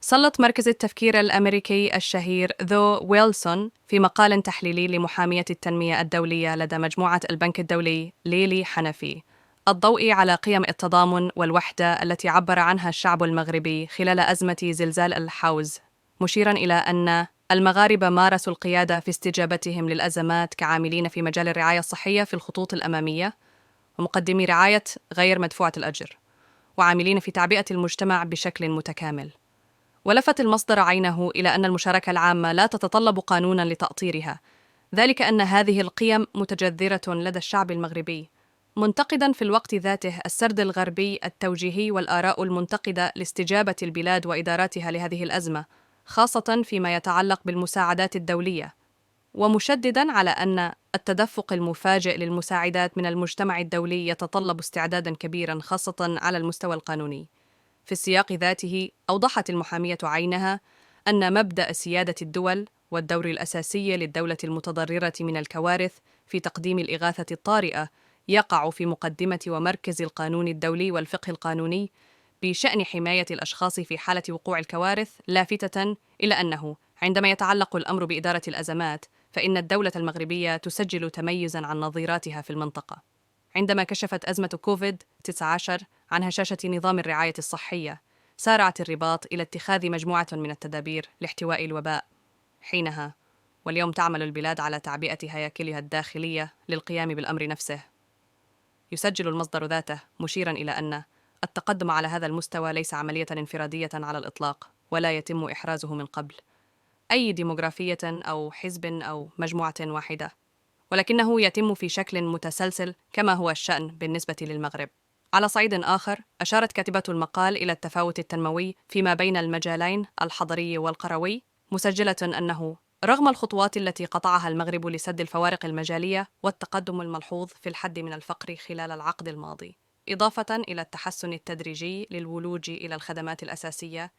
سلط مركز التفكير الأمريكي الشهير ذو ويلسون في مقال تحليلي لمحامية التنمية الدولية لدى مجموعة البنك الدولي ليلي حنفي الضوء على قيم التضامن والوحدة التي عبر عنها الشعب المغربي خلال أزمة زلزال الحوز، مشيراً إلى أن المغاربة مارسوا القيادة في استجابتهم للأزمات كعاملين في مجال الرعاية الصحية في الخطوط الأمامية ومقدمي رعاية غير مدفوعة الأجر، وعاملين في تعبئة المجتمع بشكل متكامل. ولفت المصدر عينه إلى أن المشاركة العامة لا تتطلب قانوناً لتأطيرها، ذلك أن هذه القيم متجذرة لدى الشعب المغربي، منتقداً في الوقت ذاته السرد الغربي التوجيهي والآراء المنتقدة لاستجابة البلاد وإداراتها لهذه الأزمة، خاصة فيما يتعلق بالمساعدات الدولية، ومشدداً على أن التدفق المفاجئ للمساعدات من المجتمع الدولي يتطلب استعداداً كبيراً خاصة على المستوى القانوني. في السياق ذاته أوضحت المحامية عينها أن مبدأ سيادة الدول والدور الأساسي للدولة المتضررة من الكوارث في تقديم الإغاثة الطارئة يقع في مقدمة ومركز القانون الدولي والفقه القانوني بشأن حماية الأشخاص في حالة وقوع الكوارث، لافتة إلى أنه عندما يتعلق الأمر بإدارة الأزمات فإن الدولة المغربية تسجل تميزاً عن نظيراتها في المنطقة. عندما كشفت أزمة كوفيد-19 عن هشاشة نظام الرعاية الصحية، سارعت الرباط إلى اتخاذ مجموعة من التدابير لاحتواء الوباء. حينها واليوم تعمل البلاد على تعبئة هياكلها الداخلية للقيام بالأمر نفسه. يسجل المصدر ذاته مشيراً إلى أن التقدم على هذا المستوى ليس عملية انفرادية على الإطلاق، ولا يتم إحرازه من قبل أي ديموغرافية أو حزب أو مجموعة واحدة، ولكنه يتم في شكل متسلسل كما هو الشأن بالنسبة للمغرب. على صعيد آخر، أشارت كاتبة المقال إلى التفاوت التنموي فيما بين المجالين الحضري والقروي، مسجلة أنه رغم الخطوات التي قطعها المغرب لسد الفوارق المجالية والتقدم الملحوظ في الحد من الفقر خلال العقد الماضي، إضافة إلى التحسن التدريجي للولوج إلى الخدمات الأساسية،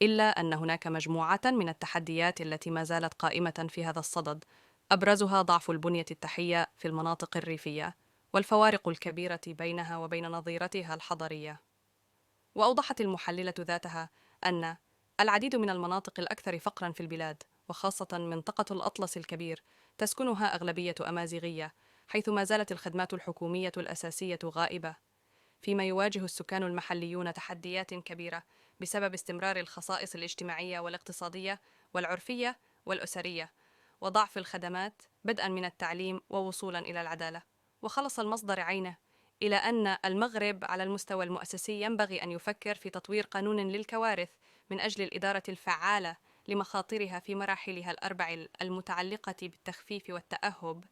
إلا أن هناك مجموعة من التحديات التي ما زالت قائمة في هذا الصدد، أبرزها ضعف البنية التحتية في المناطق الريفية والفوارق الكبيرة بينها وبين نظيرتها الحضرية. وأوضحت المحللة ذاتها أن العديد من المناطق الأكثر فقراً في البلاد، وخاصة منطقة الأطلس الكبير، تسكنها أغلبية أمازيغية، حيث ما زالت الخدمات الحكومية الأساسية غائبة، فيما يواجه السكان المحليون تحديات كبيرة بسبب استمرار الخصائص الاجتماعية والاقتصادية والعرفية والأسرية، وضعف الخدمات بدءاً من التعليم ووصولاً إلى العدالة. وخلص المصدر عينه إلى أن المغرب على المستوى المؤسسي ينبغي أن يفكر في تطوير قانون للكوارث من أجل الإدارة الفعالة لمخاطرها في مراحلها الأربع المتعلقة بالتخفيف والتأهب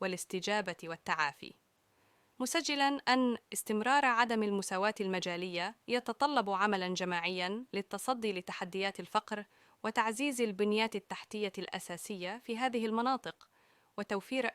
والاستجابة والتعافي، مسجلاً أن استمرار عدم المساواة المجالية يتطلب عملاً جماعياً للتصدي لتحديات الفقر وتعزيز البنيات التحتية الأساسية في هذه المناطق، وتوفير